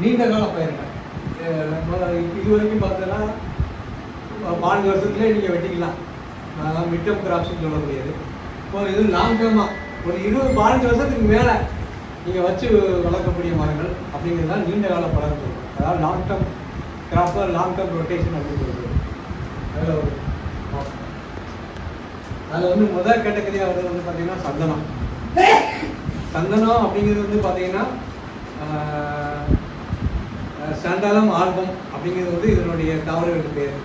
நீண்ட கால பயிர்கள். இது வரைக்கும் பார்த்தோன்னா 4 வருஷத்துலேயே நீங்கள் வெட்டிக்கலாம். மிட் டேர்ம் கிராப்ஸ்ன்னு சொல்லக்கூடியது. இப்போ இது லாங் டேர்மாக ஒரு 14 வருஷத்துக்கு மேலே நீங்கள் வச்சு வளர்க்கக்கூடிய மரங்கள் அப்படிங்கிறது தான் நீண்ட கால பலன் சொல்லுவோம். அதாவது long term crop, long term rotation அப்படின்னு சொல்லுவது. அதில் வந்து முதல் கேட்டகரியாக வருது வந்து பார்த்தீங்கன்னா சந்தனம். சந்தனம் அப்படிங்கிறது வந்து பார்த்தீங்கன்னா சாண்டலம் ஆல்பம் அப்படிங்கிறது வந்து இதனுடைய தாவரங்களுக்கு பேர்.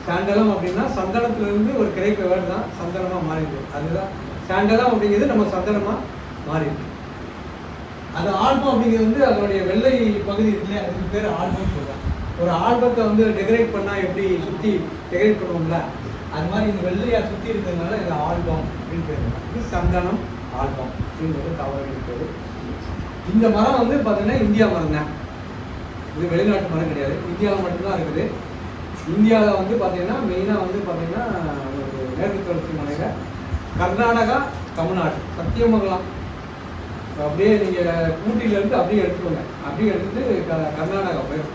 சாண்டலம் அப்படின்னா சந்தனத்திலிருந்து ஒரு கிடைக்க வேர்டு தான் சந்தனமாக மாறிடுது. அதுதான் சாண்டலம் அப்படிங்கிறது நம்ம சந்தனமாக மாறிடுது. அது ஆல்பம் அப்படிங்கிறது வந்து அதனுடைய வெள்ளை பகுதி இருக்குல்லையே, அதுக்கு பேர் ஆல்பம்னு சொல்கிறாங்க. ஒரு ஆல்பத்தை வந்து டெக்கரேட் பண்ணால் எப்படி சுற்றி டெக்கரேட் பண்ணுவோம்ல, அது மாதிரி இந்த வெள்ளையாக சுற்றி இருக்கிறதுனால இது ஆல்பம் அப்படின்னு பேர். இது சந்தனம் ஆல்பம் அப்படிங்கிறது தாவரங்களுக்கு பேர். இந்த மரம் வந்து பார்த்தீங்கன்னா இந்தியா மரம் தான். இது வெளிநாட்டு மரம் கிடையாது, இந்தியாவில் மட்டும்தான் இருக்குது. இந்தியாவில் வந்து பார்த்தீங்கன்னா மெயினாக வந்து பார்த்தீங்கன்னா ஒரு மேற்கு தொடர்ச்சி மலையில் கர்நாடகா, தமிழ்நாடு, சத்தியமங்கலம் அப்படியே நீங்கள் ஊட்டியிலேருந்து அப்படியே எடுத்துக்கோங்க. அப்படியே எடுத்துகிட்டு கர்நாடகா போயிடும்.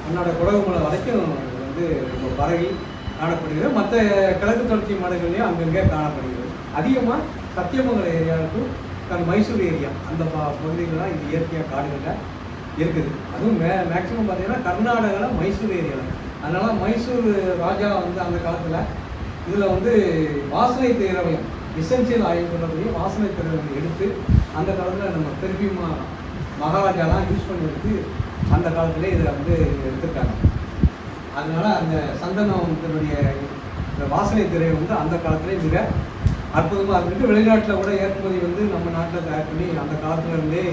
கர்நாடகா குடகுமலை வரைக்கும் வந்து இப்போ பரவி காணப்படுகிறது. மற்ற கிழக்கு தொடர்ச்சி மலைகள்லையும் அங்கங்கே காணப்படுகிறது. அதிகமாக சத்தியமங்கலம் ஏரியாவுக்கும் மைசூர் ஏரியா அந்த பகுதிகளெலாம் இது இயற்கையாக காடுகளில் இருக்குது. அதுவும் மேக்ஸிமம் பார்த்தீங்கன்னா கர்நாடகாவில் மைசூர் ஏரியாவில். அதனால் மைசூர் ராஜா வந்து அந்த காலத்தில் இதில் வந்து வாசனை திரவியம், எசென்சியல் ஆயில் சொல்லக்கூடிய வாசனை திரவியம் எடுத்து அந்த காலத்தில் நம்ம திருப்பியும் மகாராஜாலாம் யூஸ் பண்ணிட்டு அந்த காலத்திலே இதை வந்து எடுத்துருக்காங்க. அதனால் அந்த சந்தனத்தினுடைய இந்த வாசனை திரவியம் வந்து அந்த காலத்திலே மிக அற்புதமாக இருந்துட்டு வெளிநாட்டில் கூட ஏற்றுமதி வந்து நம்ம நாட்டில் தயார் பண்ணி அந்த காலத்துலேருந்தே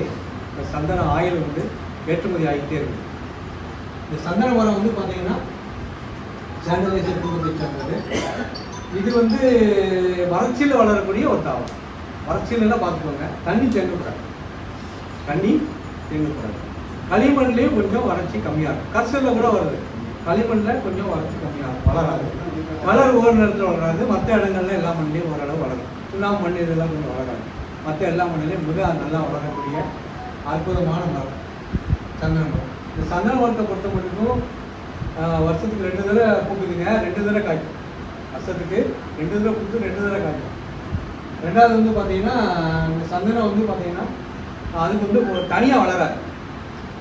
இந்த சந்தன ஆயில் வந்து ஏற்றுமதி ஆகிட்டே இருக்குது. இந்த சந்தன மரம் வந்து பார்த்தீங்கன்னா சாண்டலேசிய குடும்பத்தை சேர்ந்தது. இது வந்து வறட்சியில் வளரக்கூடிய ஒரு தாவரம். வறட்சியிலலாம் பார்த்துக்கோங்க, தண்ணி தேங்கக்கூடாது, தண்ணி தேங்கக்கூடாது. களிமண்லேயும் கொஞ்சம் வறட்சி கம்மியாக இருக்கும். கரிசலில் கூட வருது, களிமண்ணில் கொஞ்சம் வறட்சி கம்மியாக இருக்கும், வளராது. வளர் ஒரு நேரத்தில் வளராது, மற்ற இடங்கள்ல எல்லா மண்ணிலையும் ஓரளவு வளரும். சுண்ணாம்பு மண் இதெல்லாம் கொஞ்சம் வளராது. மற்ற எல்லா மண்ணிலையும் மிக நல்லா வளரக்கூடிய அற்புதமான மரம் சந்தன மரம். இந்த சந்தன மரத்தை பொறுத்த மட்டும் வருஷத்துக்கு 2 தடவை பூக்குதுங்க, 2 தடவை காய்க்கும். வருஷத்துக்கு 2 தடவை பூத்து 2 தடவை காய்க்கும். ரெண்டாவது வந்து பார்த்தீங்கன்னா இந்த சந்தனம் வந்து பார்த்தீங்கன்னா அதுக்கு வந்து ஒரு தனியாக வளராது.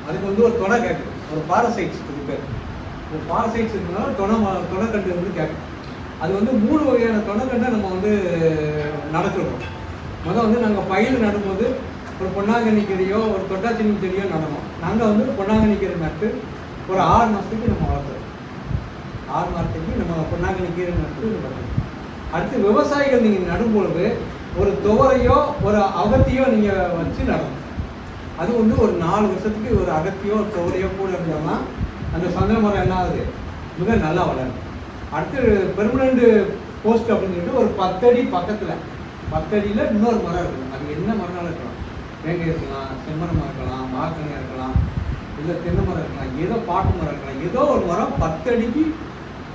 அதுக்கு வந்து ஒரு தொடை கேட்கும், ஒரு பாரசைட்ஸ் இது பேர். ஒரு பாரசைட்ஸ் இருக்கிறனால தொடக்கண்டு வந்து கேட்கும். அது வந்து 3 வகையான தொடக்கண்டை நம்ம வந்து நடத்துகிறோம். முதல் வந்து நாங்கள் பயிர் நடும்போது ஒரு பொன்னாங்கண்ணி கீரையோ ஒரு தொட்டாச்சினி செடியோ நடணும். நாங்கள் வந்து பொன்னாங்கண்ணி கீரை நட்டு ஒரு 6 மாதத்துக்கு நம்ம வளர்த்துறோம். 6 மாதத்துக்கு நம்ம பொன்னாங்கண்ணி கீரை நட்டு வளர்த்துறோம். அடுத்து விவசாயிகள் நீங்கள் நடும்பொழுது ஒரு துவரையோ ஒரு அகத்தியோ நீங்கள் வச்சு நடணும். அது வந்து ஒரு 4 வருஷத்துக்கு ஒரு அகத்தியோ ஒரு துவரையோ கூட இருந்தால்தான் அந்த சந்தன மரம் என்ன ஆகுது, மிக நல்லா வளரும். அடுத்து பெர்மனண்ட் போஸ்ட் அப்படின்னு சொல்லிட்டு ஒரு 10 அடி பக்கத்தில் 10 அடியில் இன்னொரு மரம் இருக்கும். அது என்ன மரம்னாலும் இருக்கலாம், வேங்கை இருக்கலாம், செம்மரமாக இருக்கலாம், மாக்கனியாக இருக்கலாம், இல்லை தென்னை மரம் இருக்கலாம், ஏதோ பாட்டு மரம் இருக்கலாம். ஏதோ ஒரு மரம் 10 அடிக்கு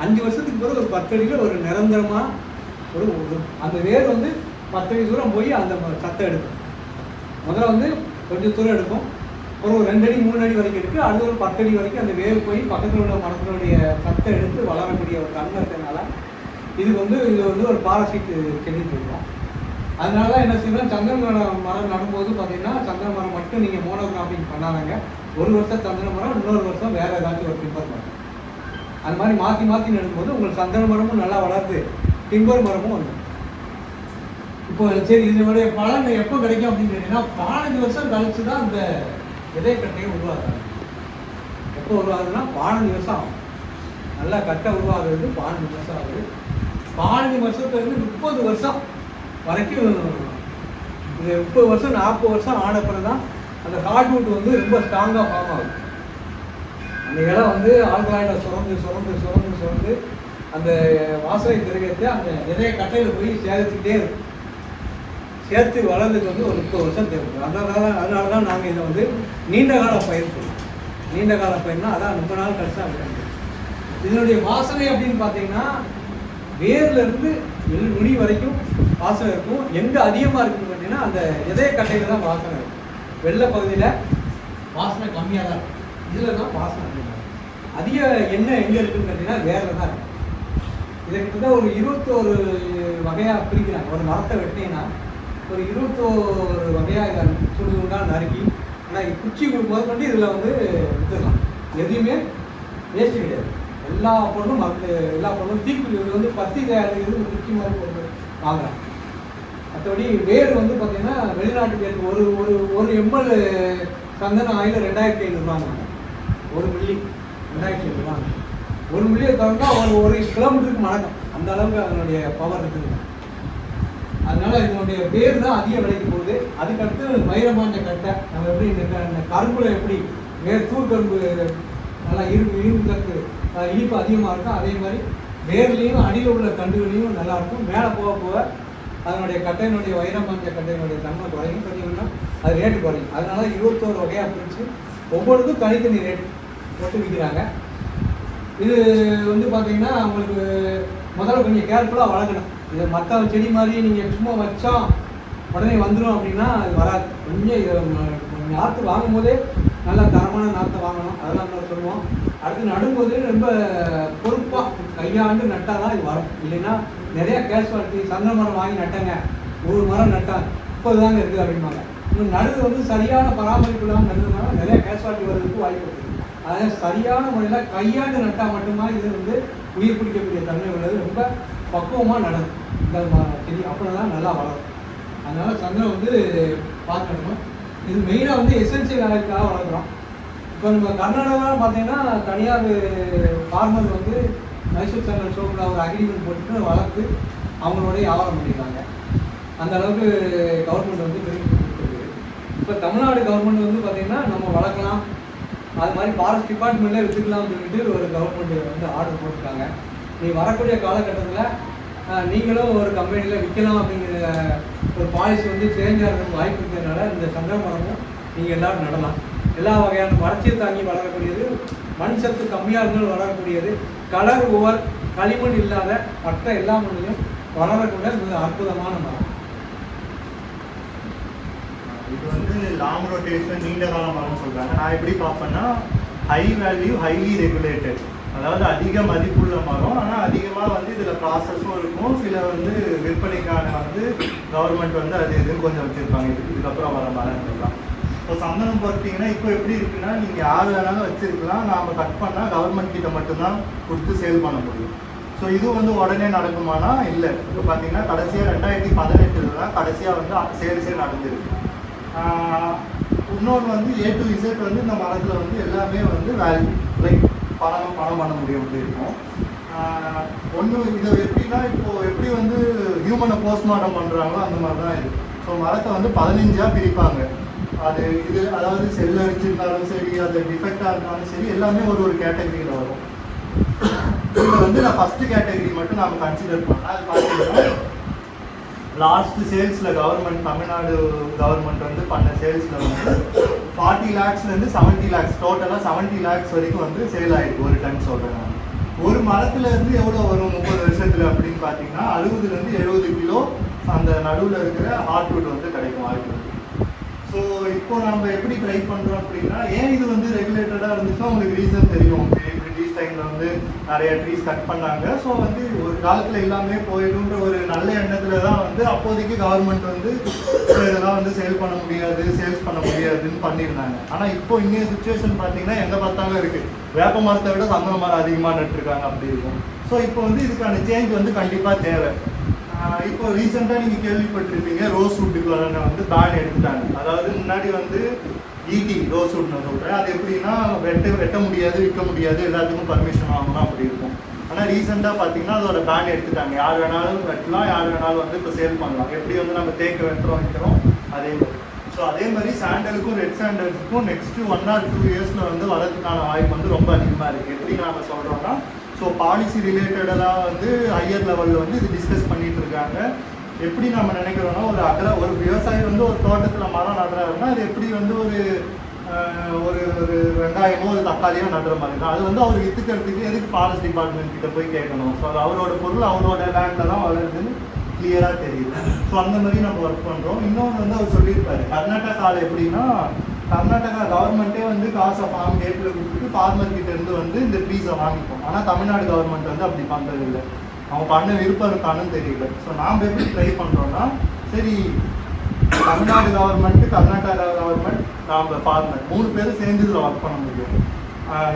5 வருஷத்துக்கு பிறகு ஒரு 10 அடியில் ஒரு நிரந்தரமாக ஒரு அந்த வேர் வந்து 10 அடி தூரம் போய் அந்த சத்தை எடுக்கும். முதல்ல வந்து கொஞ்சம் தூரம் எடுக்கும், ஒரு 2 அடி 3 அடி வரைக்கும் இருக்குது. அடுத்த ஒரு 10 அடி வரைக்கும் அந்த வேர் போய் பக்கத்தில் உள்ள மரத்தினுடைய சத்தை எடுத்து வளரக்கூடிய ஒரு தன்மை இருக்கிறதுனால இது வந்து ஒரு பாரசைட் செடின்னு சொல்லுவோம். அதனால என்ன செய்யணும், சந்தன மரம் நடும்போது பார்த்தீங்கன்னா சந்தன மரம் மட்டும் நீங்கள் மோனோகிராஃபிங் பண்ணாதாங்க. ஒரு வருஷம் சந்தன மரம், இன்னொரு வருஷம் வேறு ஏதாச்சும் ஒரு டிம்பர் மரம், அது மாதிரி மாற்றி மாற்றி நடும்போது உங்களுக்கு சந்தன மரமும் நல்லா வளருது, டிம்பர் மரமும் வந்து. இப்போ சரி, இதனுடைய பலன் எப்போ கிடைக்கும் அப்படின்னு கேட்டிங்கன்னா 15 வருஷம் கழிச்சு தான் இந்த விதை கட்டையை உருவாக்குறாங்க. எப்போ உருவாகுதுன்னா 15 வருஷம் ஆகும். நல்லா கட்டை உருவாகுறது 15 வருஷம் ஆகுது. 15 வருஷத்துலேருந்து 30 வருஷம் வரைக்கும் இது 30 வருஷம் 40 வருஷம் ஆனப்புறம் தான் அந்த ஹார்ட்வுட் வந்து ரொம்ப ஸ்ட்ராங்காக ஃபார்ம் ஆகுது. அந்த இடம் வந்து ஆல்கலாய்டை சுரந்து அந்த வாசனை திரவியத்தை அந்த விதைய கட்டையில் போய் சேர்த்துக்கிட்டே இருக்கும். சேர்த்து வளர்ந்துட்டு வந்து ஒரு 30 வருஷம் தேவைப்படும். அதனால தான் நாங்கள் இதை வந்து நீண்ட கால பயிர் சொல்லுவோம். நீண்ட கால பயிர்னா அதான் ரொம்ப நாள் கழிச்சா விளையாண்டு. இதனுடைய வாசனை அப்படின்னு பார்த்தீங்கன்னா வேர்லேருந்து நுனி வரைக்கும் வாசனை இருக்கும். எங்கே அதிகமாக இருக்குன்னு பார்த்தீங்கன்னா அந்த இதய கட்டையில் தான் வாசனை இருக்கும். வெள்ளை பகுதியில் வாசனை கம்மியாக தான் இருக்கும். இதில் தான் வாசனை அதிக எண்ணெய் எங்கே இருக்குன்னு கேட்டிங்கன்னா வேரில் தான் இருக்குது. இதை கிட்டத்தட்ட ஒரு 21 வகையாக பிரிக்கிறாங்க. ஒரு மரத்தை வெட்டினீங்கன்னா ஒரு 21 வகையாக இதை சுடுகுண்டாக நறுக்கி, ஆனால் குச்சி முதற்கொண்டு இதில் வந்து விற்றுக்கலாம். எதுவுமே வேஸ்ட்டு கிடையாது. எல்லா பொருளும் எல்லா பொருளும் தீக்குழி வந்து பத்தி தயாரிக்கிறது குச்சி மாதிரி பொருள் வாங்குறாங்க. மற்றபடி வேர் வந்து பார்த்தீங்கன்னா வெளிநாட்டு வேர் ஒரு ஒரு ஒரு எம்எல் சந்தன ஆயில் 2500 ஒரு மில்லி 2500 ஒரு மில்லியை திறந்தா ஒரு கிலோமீட்டருக்கு மடங்கும். அந்த அளவுக்கு அதனுடைய பவர் இருக்குதுங்க. அதனால இதனுடைய வேர் தான் அதிக விலைக்கு போகுது. அதுக்கடுத்து வைரமாஞ்ச கட்டை, நம்ம எப்படி இந்த கரும்புல எப்படி வேர் தூர்கரும்பு நல்லா இரும்பு சத்து இனிப்பு அதிகமாக இருக்கும், அதே மாதிரி வேர்லேயும் அடியில் உள்ள கண்டுகளையும் நல்லாயிருக்கும். மேலே போக போக அதனுடைய கட்டையினுடைய வைரமாஞ்ச கட்டையினுடைய தன்மை குறையும். பார்த்தீங்கன்னா அது ரேட்டு குறையும். அதனால 21 வகையாக பிரித்து ஒவ்வொருக்கும் தனித்தனி ரேட் போட்டு விற்கிறாங்க. இது வந்து பார்த்தீங்கன்னா உங்களுக்கு முதல்ல கொஞ்சம் கேர்ஃபுல்லாக வளர்க்கணும். இது மற்ற செடி மாதிரி நீங்கள் சும்மா வச்சா உடனே வந்துடும் அப்படின்னா அது வராது. கொஞ்சம் இதை நாற்று வாங்கும் போதே நல்ல தரமான நாற்றை வாங்கணும். அதெல்லாம் நம்ம சொல்லுவோம். அடுத்து நடும்போது ரொம்ப பொறுப்பாக கையாண்டு நட்டால் தான் இது வரும். இல்லைன்னா நிறைய கேஷுவாலிட்டி சந்தன மரம் வாங்கி நட்டங்க, ஒரு மரம் நட்டாங்க 30 தாங்க இருக்குது அப்படின்பாங்க. இன்னும் நடுவு வந்து சரியான பராமரிப்பு இல்லாமல் நடுறதுனால நிறைய கேஷுவாலிட்டி வர்றதுக்கு வாய்ப்பு இருக்குது. அதாவது சரியான முறையில் கையாண்டு நட்டால் மட்டும்தான் இது வந்து உயிர் பிடிக்கக்கூடிய தன்மை உள்ளது. ரொம்ப பக்குவமாக நடக்கும் இந்த செடி, அப்படின்னா தான் நல்லா வளரும். அதனால் சந்தனம் வந்து பார்க்கணும். இது மெயினாக வந்து எசென்சியல் ஆயிலுக்காக வளர்க்குறோம். இப்போ நம்ம கர்நாடகாவில் பார்த்தீங்கன்னா தனியார் ஃபார்மர் வந்து மைசூர் சேனல் ஷோக்கில் ஒரு அக்ரிமெண்ட் போட்டுட்டு வளர்த்து அவங்களுடைய வியாபாரம் பண்ணிடுறாங்க. அந்த அளவுக்கு கவர்மெண்ட் வந்து பெரிய கொடுத்துருக்கு. இப்போ தமிழ்நாடு கவர்மெண்ட் வந்து பார்த்திங்கன்னா நம்ம வளர்க்கலாம், அது மாதிரி ஃபாரஸ்ட் டிபார்ட்மெண்ட்லேயே வச்சுக்கலாம்னு சொல்லிட்டு ஒரு கவர்மெண்ட் வந்து ஆர்டர் போட்டிருக்காங்க. நீ வரக்கூடிய காலகட்டத்தில் நீங்களும் ஒரு கம்பெனியில் விற்கலாம் அப்படிங்கிற ஒரு பாலிசி வந்து சேஞ்ச் ஆகிறதுக்கு வாய்ப்பு இருக்கிறதுனால இந்த சந்தன மரமும் நீங்கள் எல்லோரும் நடலாம். எல்லா வகையான வறட்சியை தாங்கி வளரக்கூடியது, மண் சத்து கம்மியாக இருந்தாலும் வளரக்கூடியது, கலர் ஓவர் களிமண் இல்லாத மற்ற எல்லா மண்ணிலும் வளரக்கூடிய மிக அற்புதமான மரம். இது வந்து லாங் ரொட்டேஷன் நீண்ட கால மரம் சொல்கிறாங்க. நான் எப்படி பார்ப்பேன்னா ஹை வேல்யூ ஹைலி ரெகுலேட்டட், அதாவது அதிக மதிப்புள்ள மரம். ஆனால் அதிகமாக வந்து இதில் ப்ராசஸும் இருக்கும். சில வந்து விற்பனைக்கான வந்து கவர்மெண்ட் வந்து அது இதுன்னு கொஞ்சம் வச்சுருப்பாங்க. இதுக்கப்புறம் வர மரங்கள்லாம். இப்போ சந்தனம் பார்த்தீங்கன்னா இப்போ எப்படி இருக்குன்னா நீங்கள் யார் வேணாலும் வச்சுருக்கலாம். நாம் கட் பண்ணால் கவர்மெண்ட் கிட்ட மட்டும்தான் கொடுத்து சேல் பண்ண முடியும். ஸோ இது வந்து உடனே நடக்குமானா இல்லை. இப்போ பார்த்தீங்கன்னா கடைசியாக 2018 தான் கடைசியாக வந்து சேல்ஸே நடந்திருக்கு. இன்னொன்று வந்து A to Z வந்து இந்த மரத்தில் வந்து எல்லாமே வந்து வேல்யூ லைக் பணம் பண்ண முடியும் அப்படி இருக்கும். ஒன்று இதை எப்படின்னா இப்போது எப்படி வந்து ஹியூமனை போஸ்ட்மார்ட்டம் பண்ணுறாங்களோ அந்த மாதிரி தான் இது. ஸோ மரத்தை வந்து 15ஆக பிரிப்பாங்க. அது இது அதாவது செல் அடிச்சிருந்தாலும் சரி, அது டிஃபெக்டாக இருந்தாலும் சரி, எல்லாமே ஒரு கேட்டகரியில் வரும். இதில் வந்து நான் ஃபஸ்ட்டு கேட்டகரி மட்டும் நாம் கன்சிடர் பண்ணால் அது பார்த்தீங்கன்னா லாஸ்ட் சேல்ஸில் கவர்மெண்ட் தமிழ்நாடு கவர்மெண்ட் வந்து பண்ண சேல்ஸில் வந்து 40 lakhsலேருந்து 70 lakhs டோட்டலாக 70 lakhs வரைக்கும் வந்து சேல் ஆகிருக்கு ஒரு டன் சொல்கிறேன். ஒரு மரத்துலேருந்து எவ்வளோ வரும் 30 வருஷத்தில் அப்படின்னு பார்த்தீங்கன்னா 60லேருந்து 70 கிலோ அந்த நடுவில் இருக்கிற ஹார்ட்வுட் வந்து கிடைக்கும் வாய்ப்பு. ஸோ இப்போ நம்ம எப்படி ட்ரை பண்ணுறோம் அப்படின்னா, ஏன் இது வந்து ரெகுலேட்டடாக இருந்துச்சுன்னா உங்களுக்கு ரீசன் தெரியும். பிரிட்டிஷ் டைமில் வந்து நிறைய ட்ரீஸ் கட் பண்ணாங்க. ஸோ வந்து ஒரு காலத்தில் எல்லாமே போயிடுன்ற ஒரு நல்ல எண்ணத்தில் தான் வந்து அப்போதைக்கு கவர்மெண்ட் வந்து இதெல்லாம் வந்து சேல் பண்ண முடியாது, சேல்ஸ் பண்ண முடியாதுன்னு பண்ணியிருந்தாங்க. ஆனால் இப்போ இன்னைய சுச்சுவேஷன் பார்த்தீங்கன்னா எங்கே பார்த்தாலும் இருக்குது. வேப்ப மரத்தை விட சந்தன மரம் அதிகமாக நட்டுருக்காங்க அப்படி இருக்கும். ஸோ இப்போ வந்து இதுக்கான சேஞ்ச் வந்து கண்டிப்பாக தேவை. இப்போ ரீசெண்டாக நீங்கள் கேள்விப்பட்டிருப்பீங்க ரோஸ்வுட்டுக்கு வந்து பேன் எடுத்துட்டாங்க. அதாவது முன்னாடி வந்து ஈடி ரோஸ்வுட் நான் சொல்கிறேன். அது எப்படின்னா வெட்ட முடியாது, விற்க முடியாது, எல்லாத்துக்கும் பர்மிஷன் வாங்கணும் அப்படி இருக்கும். ஆனால் ரீசெண்டாக பார்த்தீங்கன்னா அதோட பேன் எடுத்துட்டாங்க. யார் வேணாலும் வெட்டலாம், யார் வேணாலும் வந்து இப்போ சேல் பண்ணலாம். எப்படி வந்து நம்ம தேக்க வெட்டுறோம் வைக்கிறோம் அதே மாதிரி. ஸோ அதே மாதிரி சாண்டலுக்கும் ரெட் சாண்டல்ஸுக்கும் நெக்ஸ்ட்டு 1 or 2 இயர்ஸில் வந்து வரதுக்கான வாய்ப்பு வந்து ரொம்ப அதிகமாக இருக்குது. எப்படி நாம் சொல்கிறோன்னா, ஸோ பாலிசி ரிலேட்டடாக வந்து ஹையர் லெவலில் வந்து இது டிஸ்கஸ் பண்ணிகிட்டு இருக்காங்க. எப்படி நம்ம நினைக்கிறோன்னா, ஒரு விவசாயி வந்து ஒரு தோட்டத்தில் மரம் நடுறாருன்னா அது எப்படி வந்து ஒரு ஒரு வெங்காயமோ ஒரு தக்காளியோ நடுற மாதிரி தான். அது வந்து அவர் விற்றுக்கிறதுக்கு எதுக்கு ஃபாரஸ்ட் டிபார்ட்மெண்ட் கிட்ட போய் கேட்கணும். ஸோ அது அவரோட பொருள் அவரோட லேண்டில் தான் வளருதுன்னு கிளியராக தெரியுது. ஸோ அந்த மாதிரி நம்ம ஒர்க் பண்ணுறோம். இன்னொன்று வந்து அவர் சொல்லியிருப்பாரு, கர்நாடகாவில் எப்படின்னா கர்நாடகா கவர்மெண்ட்டே வந்து காசை ஃபார்ம் கேட்டில் கொடுத்துட்டு ஃபார்மர் கிட்ட இருந்து வந்து இந்த ட்ரீஸை வாங்கிப்போம். ஆனால் தமிழ்நாடு கவர்மெண்ட் வந்து அப்படி பண்ணுறது இல்லை. அவன் பண்ண விருப்பம் இருக்கான்னு தெரியல. ஸோ நாம் எப்படி ட்ரை பண்ணுறோன்னா, சரி தமிழ்நாடு கவர்மெண்ட்டு, கர்நாடகா கவர்மெண்ட், நாம் ஃபார்மர் 3 பேரும் சேர்ந்து இதில் ஒர்க் பண்ண முடியும்.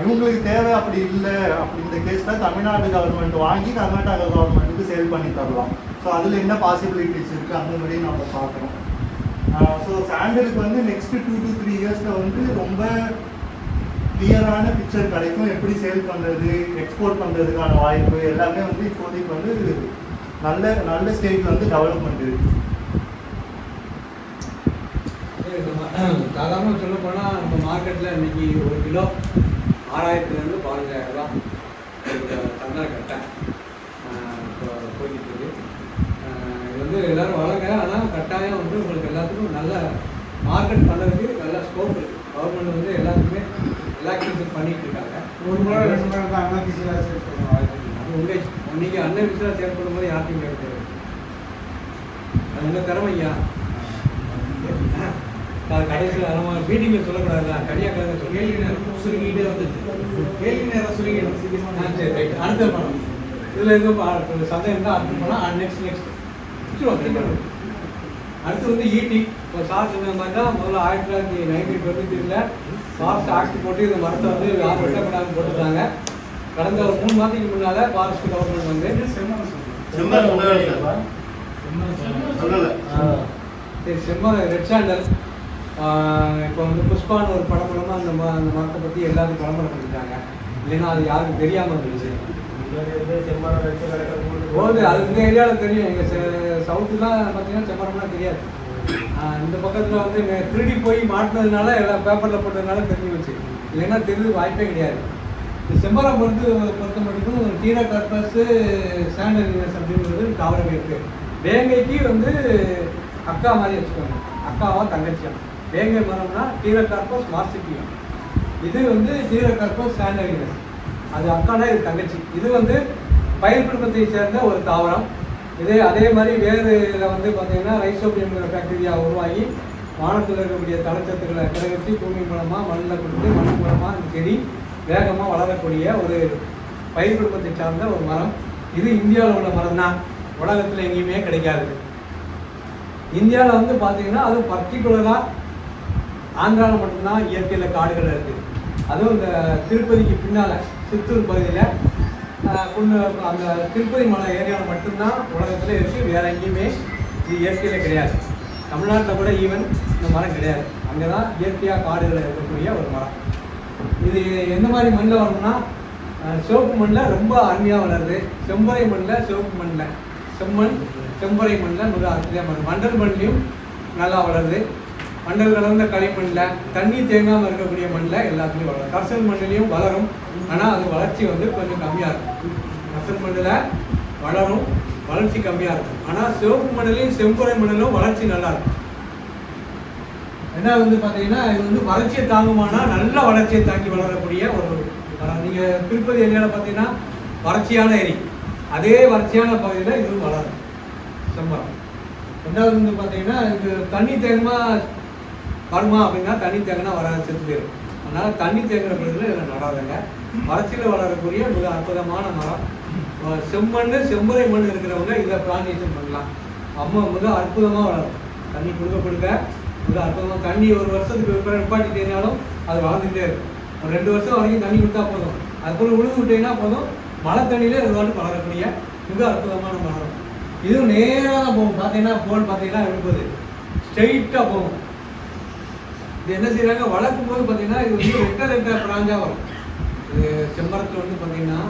இவங்களுக்கு தேவை அப்படி இல்லை அப்படி இந்த கேஸில் தமிழ்நாடு கவர்மெண்ட் வாங்கி கர்நாடகா கவர்மெண்ட்டுக்கு சேல் பண்ணி தரலாம். ஸோ அதில் என்ன பாசிபிலிட்டிஸ் இருக்குது அந்த மாதிரி நம்ம பார்க்குறோம். ஸோ சாண்டலுக்கு வந்து நெக்ஸ்ட்டு 2 to 3 இயர்ஸில் வந்து ரொம்ப கிளியரான பிக்சர் கிடைக்கும். எப்படி சேல் பண்ணுறது, எக்ஸ்போர்ட் பண்ணுறதுக்கான வாய்ப்பு எல்லாமே வந்து இப்போதைக்கு வந்து நல்ல ஸ்டேஜில் வந்து டெவலப்மெண்ட் இருக்குது. சாதாரணமாக சொல்ல போனால் நம்ம மார்க்கெட்டில் இன்றைக்கி 1 கிலோ 6000 to 15000 சந்தன கட்டை இப்போ போய்கிட்டு இருக்கு. இது வந்து எல்லோரும் வளங்க, ஆனால் கட்டாயம் வந்து உங்களுக்கு எல்லாத்துக்கும் நல்ல மார்க்கெட் பண்ணுறதுக்கு நல்ல ஸ்கோப் இருக்குது. கவர்மெண்ட் வந்து எல்லாத்துக்குமே ரிலாக்ஸேஷன் பண்ணிகிட்டு இருக்காங்க. ஒரு முறை 2 முறை தான் அன்அஃபிஷியலாக சேல் பண்ணுவாங்க. அது உங்கள் நீங்கள் அன்அஃபிஷியலாக சேல் பண்ணும்போது யார்ட்டையும் கேட்க அது உங்கள் திறமையா. அது கடைசியில் நம்ம மீட்டிங்கில் சொல்லக்கூடாதுல்ல, கன்னியாகுமரி சொல்லி கேள்வி நேரம் சுருங்கிட்டே வந்துச்சு. கேள்வி நேரம் சுருங்கிடும். சரி ரைட். அடுத்த படம் இதில் எதுவும் சந்தேகம் தான் அடுத்து போனால் நெக்ஸ்ட் அடுத்து வந்து ஈட்டி. இப்போ சார் சொன்ன மாதிரி தான் முதல்ல 1993 ஃபாரஸ்ட் ஆக்ட் போட்டு இந்த மரத்தை வந்து யாரும் வெட்டப்படாமல் போட்டுருக்காங்க. கடந்த ஒரு 3 மாதத்துக்கு முன்னால் ஃபாரஸ்ட் கவர்மெண்ட் வந்து சரி செம்மரம் ரெட் சாண்டல் இப்போ வந்து புஷ்பான்னு ஒரு படம் மூலமாக அந்த மரத்தை பற்றி எல்லாருக்கும் விளம்பரம் பண்ணிட்டாங்க. இல்லைன்னா அது யாருக்கும் தெரியாமல் இருந்துச்சு. போகுது அது இந்த ஏரியாவில் தெரியும். எங்கள் சவுத்துலாம் பார்த்தீங்கன்னா செம்மரம்லாம் தெரியாது. இந்த பக்கத்தில் வந்து திருடி போய் மாட்டினதுனால எல்லாம் பேப்பரில் போட்டதுனால தெரிஞ்சு வச்சு, இல்லைன்னா தெரிஞ்சு வாய்ப்பே கிடையாது. இந்த செம்மரம் பொறுத்த மட்டும் டீரா கார்பஸ் சாண்டல் அப்படிங்கிறது தாவரம் இருக்குது. வேங்கைக்கு வந்து அக்கா மாதிரி வச்சுக்கோங்க, அக்காவா தங்கச்சியம். வேங்கை மரம்னா டீரா கார்பஸ் மார்சிபியம், இது வந்து டீரா கார்பஸ் சாண்டலினஸ். அது அக்கானா இது தங்கச்சி. இது வந்து பயிர் குடும்பத்தை சேர்ந்த ஒரு தாவரம். அதே மாதிரி வேறு இதில் வந்து பார்த்தீங்கன்னா ரைசோபியம்ங்கிற பாக்டீரியா உருவாகி வானத்தில் இருக்கக்கூடிய தலச்சத்துக்களை கிரகத்தி பூமி மூலமாக மண்ணில் கொடுத்து மண் மூலமாக இந்த செடி வேகமாக வளரக்கூடிய ஒரு பயிர் குடும்பத்தை சார்ந்த ஒரு மரம். இது இந்தியாவில் உள்ள மரம் தான், உலகத்தில் எங்கேயுமே கிடைக்காது. இந்தியாவில் வந்து பார்த்தீங்கன்னா அது பர்டிகுலராக ஆந்திராவில் மட்டும்தான் இயற்கையில் காடுகள் இருக்குது. அதுவும் இந்த திருப்பதிக்கு பின்னால் சித்தூர் பகுதியில் அந்த திருப்பதி மலை ஏரியாவில் மட்டும்தான் உலகத்தில் இருக்குது. வேறு எங்கேயுமே இது இயற்கையில் கிடையாது. தமிழ்நாட்டில் கூட ஈவன் இந்த மரம் கிடையாது. அங்கே தான் இயற்கையாக காடுகள் இருக்கக்கூடிய ஒரு மரம். இது எந்த மாதிரி மண்ணில் வரும்னா சிவப்பு மண்ணில் ரொம்ப அருமையாக வளருது. செம்பறை மண்ணில், சிவப்பு மண்ணில், செம்மண் செம்பறை மண்ணில் மிக அருமையாக வளருது. மண்டல் மண்ணிலையும் நல்லா வளருது. மண்டல் கலந்த களிமண்ணில், தண்ணி தேங்காமல் இருக்கக்கூடிய மண்ணில் எல்லாத்துலேயும் வளரும். கர்சல் மண்ணிலையும் வளரும், ஆனால் அது வளர்ச்சி வந்து கொஞ்சம் கம்மியாக இருக்கும். கர்சல் மண்ணில் வளரும், வளர்ச்சி கம்மியாக இருக்கும். ஆனால் சிவப்பு மண்ணிலையும் செம்பறை மண்ணிலும் வளர்ச்சி நல்லாயிருக்கும். என்ன வந்து பார்த்தீங்கன்னா இது வந்து வளர்ச்சியை தாங்குமானா நல்ல வளர்ச்சியை தாங்கி வளரக்கூடிய ஒரு மரம். நீங்கள் திருப்பதி ஏரியாவில் பார்த்தீங்கன்னா வறட்சியான ஏரி, அதே வறட்சியான பகுதியில் இதுவும் வளரும் செம்பரம். ரெண்டாவது வந்து பார்த்தீங்கன்னா இது தண்ணி தேங்கமா வருமா அப்படின்னா தண்ணி தேங்கினா வராது, செத்து போயிடும். அதனால் தண்ணி தேங்குற பகுதியில் இதில் நடாதுங்க. வறட்சியில் வளரக்கூடிய மிக அற்புதமான மரம். செம்மண் செம்பறை மண் இருக்கிறவங்க இதை பிளான்டேஷன் பண்ணலாம். மிக அற்புதமாக வளரும். தண்ணி கொடுக்க மிக அற்புதமாக. தண்ணி ஒரு வருஷத்துக்கு நிப்பாட்டிட்டேனாலும் அது வளர்ந்துகிட்டே இருக்கும். ஒரு 2 வருஷம் வரைக்கும் தண்ணி கொடுத்தா போதும். அதுக்குள்ள உழுது விட்டீங்கன்னா போதும், மழை தண்ணியிலே இது வந்து வளரக்கூடிய மிக அற்புதமான மரம். இதுவும் நேராக தான் போகும். பார்த்தீங்கன்னா போல் பார்த்தீங்கன்னா எப்படி போகுது, ஸ்ட்ரெயிட்டாக போகும். இது என்ன செய்கிறாங்க, வளர்க்கும் போது பார்த்தீங்கன்னா இது வந்து ரெட்டை பிராஞ்சாக வரும். இது செம்மரத்தில் வந்து பார்த்தீங்கன்னா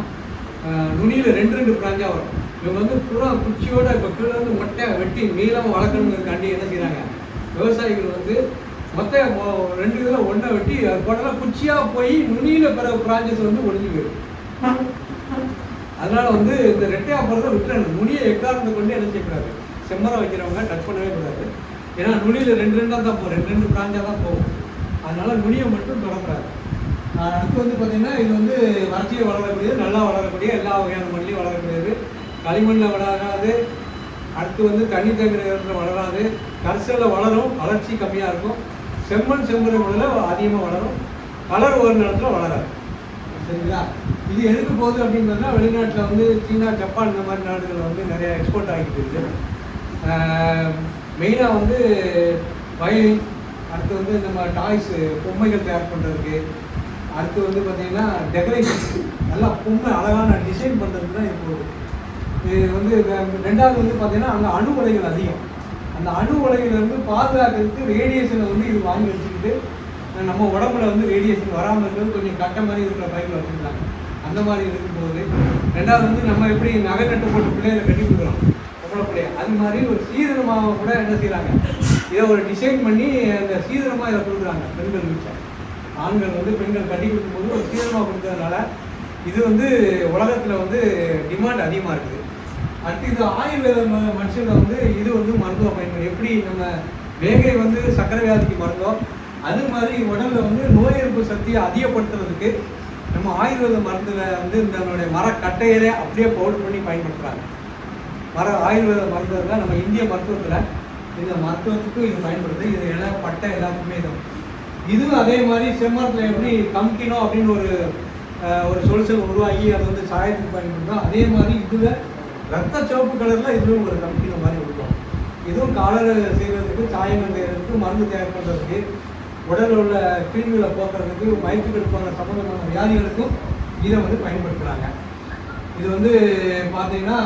நுனியில் 2 பிராஞ்சாக வரும். இவங்க வந்து பூரா குச்சியோட இப்போ கீழே வந்து மொட்டை வெட்டி நீளமாக வளர்க்கணுங்கிறதுக்காண்டி என்ன செய்கிறாங்க, விவசாயிகள் வந்து மொத்த 2 இதில் ஒன்றை வெட்டி அது போட்டெல்லாம் குச்சியாக போய் நுனியில் பிற பிராஞ்சஸ் வந்து ஒழிஞ்சு போயிடும். அதனால் வந்து இந்த ரெட்டையாக போகிறத விட்டுறணும். நுனியை எக்காரத்தை கொண்டு என்ன செய்யக்கூடாது, செம்மரம் வைக்கிறவங்க டச் பண்ணவே கூடாது. ஏன்னா நுனியில் 2 தான் போகும், 2 பிராஞ்சாக தான் போகும். அதனால் நுனியை மட்டும் தொடக்கூடாது. அடுத்து வந்து பார்த்திங்கன்னா இது வந்து வறட்சியில் வளரக்கூடியது, நல்லா வளரக்கூடிய எல்லா வகையான மண்ணிலையும் வளரக்கூடியது. களிமண்ணில் வளராது. அடுத்து வந்து தண்ணி தேங்குற இடத்துல வளராது. கரிசலில் வளரும், வளர்ச்சி கம்மியாக இருக்கும். செம்மண் செம்புரை மண்ணில் அதிகமாக வளரும், கலர் ஒரு நேரத்தில் வளராது. சரிங்களா? இது எதுக்கு போகுது அப்படின்னா வெளிநாட்டில் வந்து சீனா, ஜப்பான் இந்த மாதிரி நாடுகளில் வந்து நிறையா எக்ஸ்போர்ட் ஆகிட்டு இருக்குது. மெயினாக வந்து வயலின், அடுத்து வந்து நம்ம டாய்ஸு பொம்மைகள் தயார் பண்ணுறதுக்கு, அடுத்து வந்து பார்த்திங்கன்னா டெக்கரேஷன், நல்லா பொம்மை அழகான டிசைன் பண்ணுறதுக்கு தான் இது போகுது. இது வந்து ரெண்டாவது வந்து பார்த்திங்கன்னா அங்கே அணு உலைகள் அதிகம். அந்த அணு உலையிலேருந்து பாதுகாக்கிறதுக்கு ரேடியேஷனை வந்து இது வாங்கி வச்சுக்கிட்டு நம்ம உடம்புல வந்து ரேடியேஷன் வராமல் இருக்கிறது கொஞ்சம் கட்ட மாதிரி இருக்கிற பைப்பில் வச்சுருக்காங்க. அந்த மாதிரி இருக்கும்போது ரெண்டாவது வந்து நம்ம எப்படி நகை நட்டு போட்டு பிள்ளைகளை கட்டி கொடுக்குறோம் பொம்பளை பிள்ளைய, அது மாதிரி ஒரு சீதனமாக கூட என்ன செய்கிறாங்க, இதை ஒரு டிசைன் பண்ணி அந்த சீதனமாக இதை கொடுக்குறாங்க பெண்கள் வீட்டில். ஆண்கள் வந்து பெண்கள் கட்டி கொடுக்கும்போது ஒரு சீதனமாக கொடுக்கறதுனால இது வந்து உலகத்தில் வந்து டிமாண்ட் அதிகமாக இருக்குது. அடுத்து இது ஆயுர்வேத மனுஷனில் வந்து இது வந்து மருத்துவ பயன்கள், எப்படி நம்ம வேகை வந்து சர்க்கரை வியாதிக்கு மருந்தோ அது மாதிரி உடலில் வந்து நோய் எதிர்ப்பு சக்தியை அதிகப்படுத்துறதுக்கு நம்ம ஆயுர்வேத மருந்தில் வந்து நம்மளுடைய மரக்கட்டையிலே அப்படியே பவுடர் பண்ணி பயன்படுத்துகிறாங்க. ஆயுர்வேத மருந்துல நம்ம இந்திய மருத்துவத்தில் இந்த மருத்துவத்துக்கு இது பயன்படுது. இது இலை பட்டை எல்லாத்துக்குமே இதுவும் அதே மாதிரி செம்மரத்தில் எப்படி கம்கினோ அப்படின்னு ஒரு சொல்சல் உருவாகி அதை வந்து சாயத்துக்கு பயன்படுத்தோம், அதே மாதிரி இதில் ரத்த சிவப்பு கலரில் இதுவும் ஒரு கம்கினோ மாதிரி உருவாகும். இதுவும் காலரை செய்கிறதுக்கு, சாயங்கள் செய்கிறதுக்கு, மருந்து தயார் பண்ணுறதுக்கு, உடலில் உள்ள கிருமிகளை போக்குறதுக்கு, வயிற்றுக்கு போன்ற சம்பந்தமான வியாதிகளுக்கும் இதை வந்து பயன்படுத்துகிறாங்க. இது வந்து பார்த்தீங்கன்னா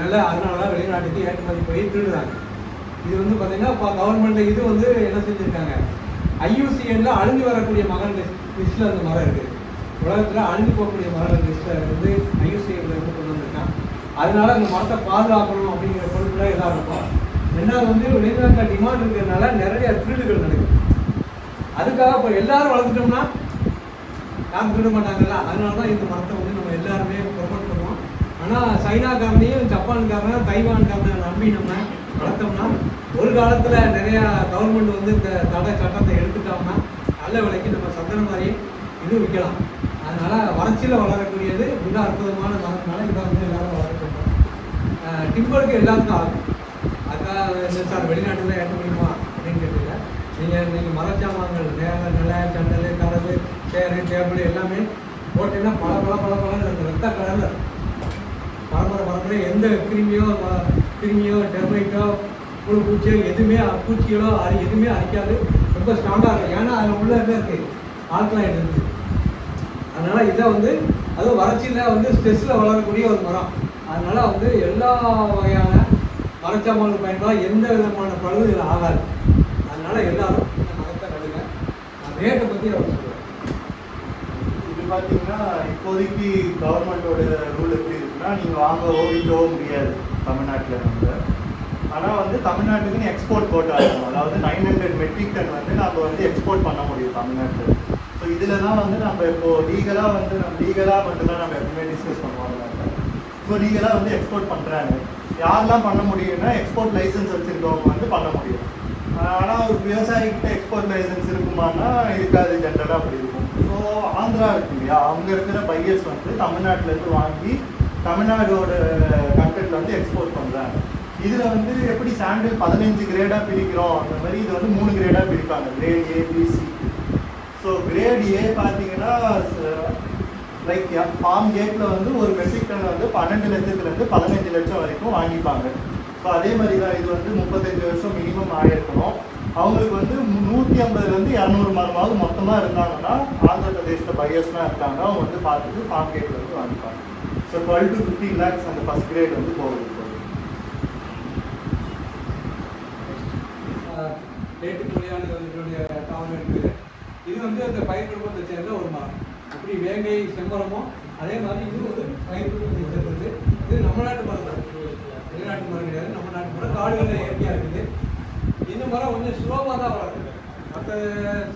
நல்ல அதனால தான் வெளிநாட்டுக்கு ஏற்றுமதி போய் திருடுறாங்க. இது வந்து பார்த்தீங்கன்னா இப்போ கவர்மெண்ட்டில் இது வந்து என்ன செஞ்சுருக்காங்க, IUCNல அழிஞ்சு வரக்கூடிய மரம் லிஸ்ட்டில் அந்த மரம் இருக்குது. உலகத்தில் அழிஞ்சு போகக்கூடிய மரம் லிஸ்ட்டில் வந்து IUCNல இருந்து கொண்டு வந்திருக்காங்க. அதனால அந்த மரத்தை பாதுகாக்கணும் அப்படிங்கிற பொருட்களாக இதாக இருக்கும். ரெண்டாவது வந்து வெளிநாட்டில் டிமாண்ட் இருக்கிறதுனால நிறைய திருடுகள் நடக்குது. அதுக்காக இப்போ எல்லாரும் வளர்த்துட்டோம்னா யாரும் திருட மாட்டாங்கல்ல, அதனால தான் இந்த மரத்தை வந்து நம்ம எல்லாருமே ப்ரொமோட் பண்ணுவோம். ஆனால் சைனாக்காரனையும் ஜப்பான்காரனையும் தைவான்காரனை நம்பி நம்ம வளர்த்தோம்னா ஒரு காலத்தில் நிறையா கவர்மெண்ட் வந்து இந்த தடை சட்டத்தை எடுத்துட்டோம்னா நல்ல விலைக்கு நம்ம சந்தன மாதிரி இது விற்கலாம். அதனால் வறட்சியில் வளரக்கூடியது மிக அற்புதமான மரத்தினால இதை வந்து எல்லாரும் வளர்க்கணும். டிம்பருக்கு எல்லாத்துக்கும் ஆகும். அதுக்காக சார் வெளிநாட்டில் ஏற்ற முடியுமா அப்படின்னு கேட்டீங்க. நீங்கள் மரச்சாமான்கள் நில சண்டல் கதவு சேரு டேபிள் எல்லாமே போட்டீங்கன்னா பல ரத்த கலரில் பரம்பரை எந்த கிருமியோ டெர்மைட்டோ பூச்சியோ எதுவுமே பூச்சிகளோ எதுவுமே அரிக்காது, ரொம்ப ஸ்ட்ராங்காக இருக்கும். ஏன்னா அதில் உள்ள இருக்குது ஆல்கலைட் இருக்குது. அதனால் இதை வந்து அதுவும் வறட்சியில் வந்து ஸ்ட்ரெஸ்ஸில் வளரக்கூடிய ஒரு மரம். அதனால் வந்து எல்லா வகையான மரச்சாமான்கள் பயன்படாத எந்த விதமான பழுது இதில் ஆகாது. அதனால் எல்லாரும் இந்த மரத்தை நடுங்க. ரேட்டை பற்றி அவர் சொல்லுவார். இது பார்த்தீங்கன்னா இப்போதைக்கு கவர்மெண்ட்டோட ரூல் எப்படி இருக்குன்னா, நீங்கள் வாங்கவோ விற்கவோ முடியாது தமிழ்நாட்டில் வந்து. ஆனால் வந்து தமிழ்நாட்டுக்குன்னு எக்ஸ்போர்ட் கோட்டா இருக்கும். அதாவது 900 மெட்ரிக் டன் வந்து நம்ம வந்து எக்ஸ்போர்ட் பண்ண முடியும் தமிழ்நாட்டில். ஸோ இதில் தான் வந்து நம்ம இப்போது லீகலாக மட்டும்தான் நம்ம எப்பவுமே டிஸ்கஸ் பண்ணுவாங்க. ஸோ லீகலாக வந்து எக்ஸ்போர்ட் பண்ணுறாங்க. யாரெல்லாம் பண்ண முடியும்னா எக்ஸ்போர்ட் லைசன்ஸ் வச்சுருக்கவங்க வந்து பண்ண முடியும். ஆனால் ஒரு விவசாயிக்கிட்ட எக்ஸ்போர்ட் லைசன்ஸ் இருக்குமானா இருக்காது, ஜென்ரலாக அப்படி இருக்கும். ஸோ ஆந்திரா இருக்கு இல்லையா, அவங்க இருக்கிற பையர்ஸ் வந்து தமிழ்நாட்டிலேருந்து வாங்கி தமிழ்நாடோட கண்டென்ட் வந்து எக்ஸ்போர்ட் பண்ணுறாங்க. இதில் வந்து எப்படி சாண்டில் 15 கிரேடாக பிரிக்கிறோம், அந்த மாதிரி இது வந்து 3 கிரேடாக பிரிப்பாங்க, grade A, B, C. So grade A பார்த்தீங்கன்னா லைக் ஃபார்ம் கேட்டில் வந்து ஒரு மெட்ரிக் டன் வந்து 12 லட்சத்துலேருந்து 15 லட்சம் வரைக்கும் வாங்கிப்பாங்க. ஸோ அதே மாதிரி தான் இது வந்து 35 வருஷம் மினிமம் ஆகிருக்கணும். அவங்களுக்கு வந்து 150லேருந்து 200 மரமாவது மொத்தமாக இருந்தாங்கன்னா ஆந்திர பிரதேசத்தில் பையர்ஸ்லாம் இருக்காங்க, அவங்க வந்து பார்த்துட்டு ஃபார்ம் கேட்டில் வந்து வாங்கிப்பாங்க. ஸோ 12 to 15 lakhs அந்த ஃபஸ்ட் கிரேட் வந்து போகுது. இது வந்து அந்த பயிர் குடும்பத்தை சேர்ந்த ஒரு மரம். அப்படி வேங்கை செம்மரமோ அதே மாதிரி இது வந்து பயிர் குடும்பத்தை சேர்ந்தது. இது நம்ம நாட்டு மரம் தான், வெளிநாட்டு மரம் கிடையாது, நம்ம நாட்டு மரம். காடுகளில் இயற்கையாக இருக்குது. இந்த மரம் கொஞ்சம் ஸ்லோவாக தான் வளருது. மற்ற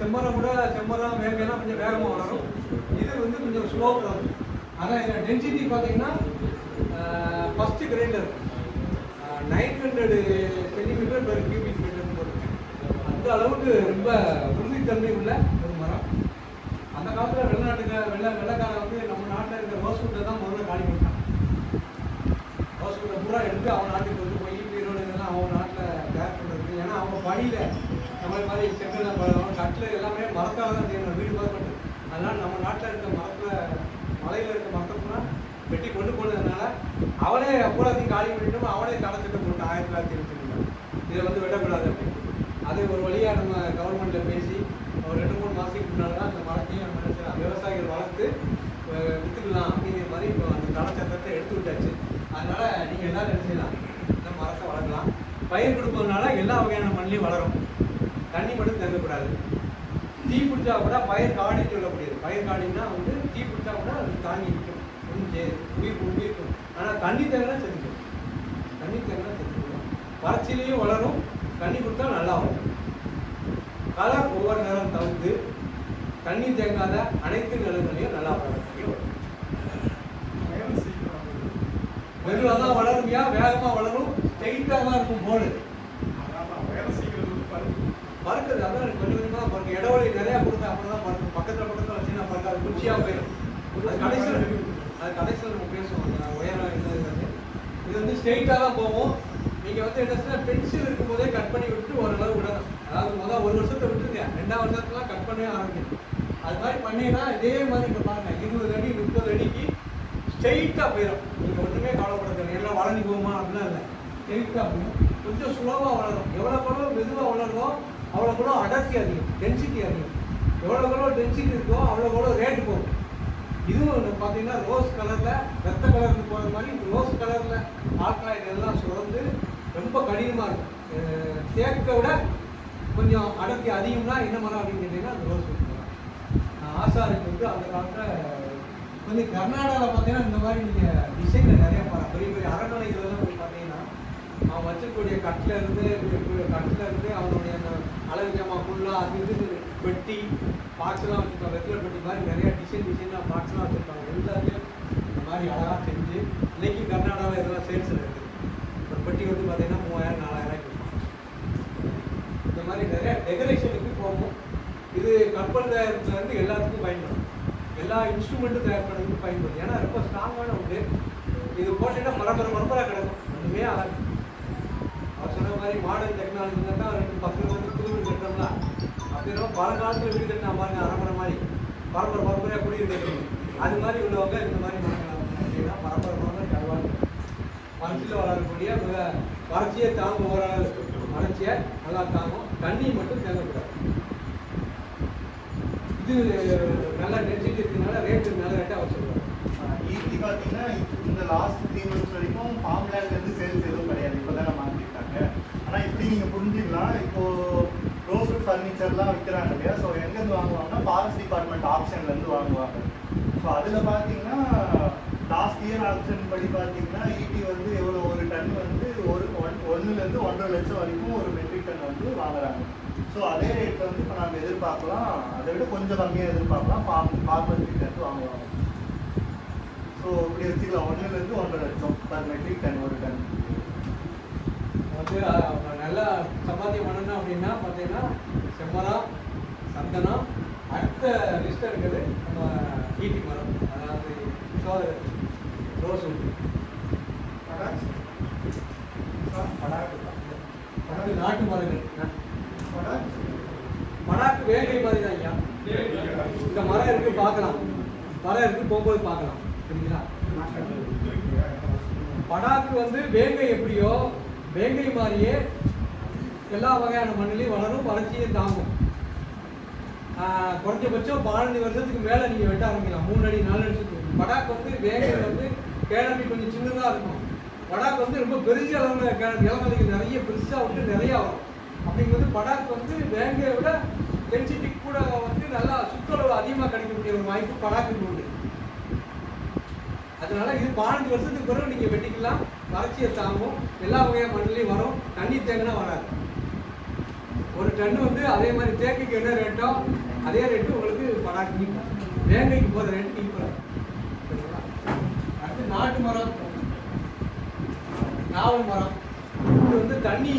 செம்மரம் வேங்கைலாம் கொஞ்சம் வேகமாக வளரும். இது வந்து கொஞ்சம் ஸ்லோவாக வரும். ஆனால் இதில் டென்சிட்டி பார்த்தீங்கன்னா ஃபஸ்ட்டு கிரேண்டர் 900 சென்டிமீட்டர் பெர் கியூபிக் மீட்டர்னு போட்டுருக்கேன். அந்த அளவுக்கு ரொம்ப உறுதித்தன்மை உள்ள ஒரு மரம். அந்த காலத்தில் வெள்ளைக்காரன் வந்து நம்ம நாட்டில் இருக்கிற ரோஸ்வுட்டை தான் முதல்ல காலி பண்ணிட்டான். ரோஸ்வுட்டை பூரா எடுத்து அவன் நாட்டுக்கு வந்து போய் ஈரோடு இதெல்லாம் அவங்க நாட்டில் தயார் பண்ணுறதுக்கு. ஏன்னா அவங்க பணியில் நம்ம நம்ம மாதிரி செங்கல் பழம் கட்டில் எல்லாமே மரத்தால் தான் செய்யணும், வீடு பார்க்கணும். அதனால் நம்ம நாட்டில் இருக்க மரத்தில், மலையில் இருக்க மரத்தெல்லாம் வெட்டி கொண்டு போனதுனால அவனே பூராத்தையும் காலி பண்ணிட்டோம், அவனே தடத்திட்டு போட்டான் 1922. இதை வந்து வெட்டக்கூடாது அப்படின்னு. அது ஒரு வழியாக நம்ம கவர்மெண்ட்டில் பேசி ஒரு 2-3 மாதத்துக்கு முன்னால் தான் அந்த மரத்தையும் நம்ம நினைச்சோம் விவசாயிகள் வளர்த்து விற்றுக்கலாம் அப்படிங்கிற மாதிரி இப்போ அந்த தடை சட்டத்தை எடுத்து விட்டாச்சு. அதனால் நீங்கள் எல்லோரும் என்ன செய்யலாம், இந்த மரத்தை வளர்க்கலாம். பயிர் கொடுப்பதுனால எல்லா வகையான மண்ணிலையும் வளரும், தண்ணி மட்டும் தேங்கக்கூடாது. தீ பிடிச்சா கூட பயிர் காடின்னு சொல்லக்கூடியது. பயிர் காடின்னா வந்து தீ பிடிச்சா கூட அது தாங்கி நிற்கும், உயிர்க்கும். ஆனால் தண்ணி தேங்கினா செத்துக்கும், தண்ணி தேங்கினா செத்துக்கும். வறட்சியிலையும் வளரும், தண்ணி கொடுத்தா நல்லா வளரும். கலர் ஒவ்வொரு நேரம் தவிர்த்து தண்ணி தேங்காத அனைத்து நிலங்களையும் நல்லா வளரும். மெதுவாக தான் வளருமையா, வேகமாக வளரும், ஸ்ட்ரெயிட்டாக தான் இருக்கும் போர்டு. பறக்குது, அதான் கொஞ்சம் கொஞ்சமாக பறக்கும். இடவெளி நிறையா கொடுத்தா அப்புறம் தான் பறக்கும். பக்கத்தில் வச்சுன்னா பறக்க அது குச்சியாக போயிடும். அது கடைசியில் நம்ம பேசுவோம் உயரம் என்னது. இது வந்து ஸ்ட்ரெயிட்டாக தான் போகும். நீங்கள் வந்து என்ன சொன்னால் பென்சில் இருக்கும்போதே கட் பண்ணி விட்டு ஓரளவு விடணும். அதாவது முதல் 1 வருஷத்தை விட்டுருங்க, 2ஆம் வருஷத்துலாம் கட் பண்ணவே ஆரம்பிக்கும். அது மாதிரி பண்ணிங்கன்னா இதே மாதிரி இப்போ பாருங்கள் 20 அடி 30 அடிக்கு ஸ்ட்ரெயிட்டாக போயிடும். நீங்கள் ஒன்றுமே கவலைப்படுறது எல்லாம் வளர்ந்து போகுமா அப்படின்னா இல்லை, ஸ்ட்ரெயிட்டாக போகும். கொஞ்சம் ஸ்லோவாக வளரும். எவ்வளோ மெதுவாக வளருதோ அவ்வளோ அடர்த்தி அதிகம், டென்சிட்டி அதிகம். எவ்வளோ டென்சிட்டி இருக்கோ அவ்வளோ ரேட்டு போகும். இதுவும் பார்த்தீங்கன்னா ரோஸ் கலரில் ரத்த கலருக்கு போகிற மாதிரி ரோஸ் கலரில் ஆல்கலைன் எல்லாம் சுரந்து ரொம்ப கடினமாக இருக்கும். தேக்கை விட கொஞ்சம் அடர்த்தி அதிகம்னா என்ன மரம் அப்படின்னு கேட்டிங்கன்னா அந்த ரோஸ் மரம். ஆசாரிக்கு வந்து அந்த காலத்தில் கொஞ்சம் கர்நாடகாவில் பார்த்தீங்கன்னா இந்த மாதிரி நீங்கள் டிசைனில் நிறையா பெரிய பெரிய அரண்மனைகள்லாம் போய் பார்த்தீங்கன்னா அவன் வச்சிருக்கக்கூடிய கட்டில் இருந்து அவனுடைய அந்த அழகு ஜாமா ஃபுல்லாக அது இது பெட்டி பாக்ஸ்லாம் வச்சுருப்பாங்க. வெற்றில பெட்டி மாதிரி நிறையா டிசைனாக பாக்ஸ்லாம் வச்சுருப்பாங்க. எல்லாத்தையும் இந்த மாதிரி அழகாக செஞ்சு இன்றைக்கி கர்நாடகாவில் இதெல்லாம் சேல்ஸில் இருக்குது. ஒரு பெட்டி வந்து பார்த்தீங்கன்னா 3000-4000 கொடுப்பாங்க. இந்த மாதிரி நிறையா டெக்கரேஷனுக்கு போகும். இது கப்பல் தயாரிப்புலேருந்து எல்லாத்துக்கும் பயன்படும், எல்லா இன்ஸ்ட்ருமெண்ட்டும் தயார் பண்ணுறதுக்கு பயன்படும். ஏன்னா ரொம்ப ஸ்ட்ராங்கான உண்டு. இது போட்டீங்கன்னா பரம்பரை கிடக்கும், ஒன்றுமே ஆகாது. அவர் சொன்ன மாதிரி மாடர்ன் டெக்னாலஜினா தான் 2 பக்கம் வந்து புது வீடு கட்டுறோம்ல, அப்படின்னா பழங்காலத்தில் வீடு கட்டினா பாருங்க அரம்பரை மாதிரி பரம்பரையாக குடியிரு கட்டணும். அது மாதிரி உள்ளவங்க இந்த மாதிரி அப்படின்னா பரம்பரை கருவாங்க. வறட்சியில் வளரக்கூடிய வறட்சியை தாங்கும், ஓரளவு வறட்சியை நல்லா தாங்கும், தண்ணி மட்டும் தேங்கக்கூடாது. இது நல்லா டென்சிட்டி இருக்கிறதுனால ரேட்டு நல்ல ரேட்டாக வச்சுருக்காங்க. ஈஸி பார்த்தீங்கன்னா இந்த லாஸ்ட் 3 months வரைக்கும் ஃபார்ம் லேண்ட்லேருந்து சேல்ஸ் எதுவும் கிடையாது, இப்போ தான் மாற்றிருக்காங்க. ஆனால் இப்படி நீங்கள் புரிஞ்சுக்கலாம், இப்போது ரோஸ்வுட் ஃபர்னிச்சர்லாம் விற்கிறாங்க இல்லையா, ஸோ எங்கேருந்து வாங்குவாங்கன்னா ஃபாரஸ்ட் டிபார்ட்மெண்ட் ஆப்ஷன்லேருந்து வாங்குவாங்க. ஸோ அதில் பார்த்தீங்கன்னா லாஸ்ட் இயர் ஆப்ஷன் படி பார்த்தீங்கன்னா ஈட்டி வந்து எவ்வளோ ஒரு டன் வந்து 1-1.5 லட்சம் வரைக்கும் ஒரு மெட்ரிக் டன் வந்து வாங்குறாங்க. ஸோ அதே ரேட்டில் வந்து இப்போ நம்ம எதிர்பார்க்கலாம், அதை விட கொஞ்சம் கம்மியாக எதிர்பார்க்கலாம் ஃபார்மர்ஸ்கிட்ட வாங்குவாங்க. ஸோ இப்படி வச்சுக்கலாம் 1-1.5 லட்சம் பர் மெட்ரிக் டன் ஒரு டன். வந்து நல்லா சம்பாத்தியம் பண்ணணும் அப்படின்னா பார்த்தீங்கன்னா செம்மரம், சந்தனம், அடுத்த லிஸ்ட்டில் இருக்குது நம்ம ஈட்டி மரம், அதாவது ரோஸ் உண்டு, நாட்டு மரங்கள். படாக்கு வேங்கை மாதிரி தான் ஐயா. இந்த மரம் இருக்கு பார்க்கலாம், மரம் இருக்கு போகும்போது பார்க்கலாம், சரிங்களா? படாக்கு வந்து வேங்கை எப்படியோ வேங்கை மாதிரியே எல்லா வகையான மண்ணிலையும் வளரும், வளர்ச்சியும் தாங்கும். குறைஞ்சபட்சம் 15 வருஷத்துக்கு மேலே நீங்கள் வெட்ட ஆரம்பிக்கலாம், 3 அடி 4 அடி. படாக்கு வந்து வேங்கை வந்து கேனப்பி கொஞ்சம் சின்னதாக இருக்கும், படாக்கு வந்து ரொம்ப பெரிய அளவில் இளமலைக்கு நிறைய பெருசாக விட்டு நிறையா வரும். அப்படிங்கிறது படாக்கு வந்து வேங்கையை விட டென்சிட்டி கூட வந்து நல்லா சுற்றளவு அதிகமாக கிடைக்கக்கூடிய ஒரு வாய்ப்பு படாக்கு உண்டு. அதனால இது 15 வருஷத்துக்கு பிறகு நீங்கள் வெட்டிக்கலாம், வறட்சியை தாங்கும், எல்லா வகையான மண்ணிலையும் வரும், தண்ணி தேங்கினா வராது. ஒரு டன்னு வந்து அதே மாதிரி தேக்கைக்கு என்ன ரேட்டோ அதே ரேட்டு உங்களுக்கு படாக்கு நீக்கும், வேங்கைக்கு போகிற ரேட்டு நீக்கிறாங்க. அடுத்து நாட்டு மரம், நாவல் மரம். இது வந்து தண்ணி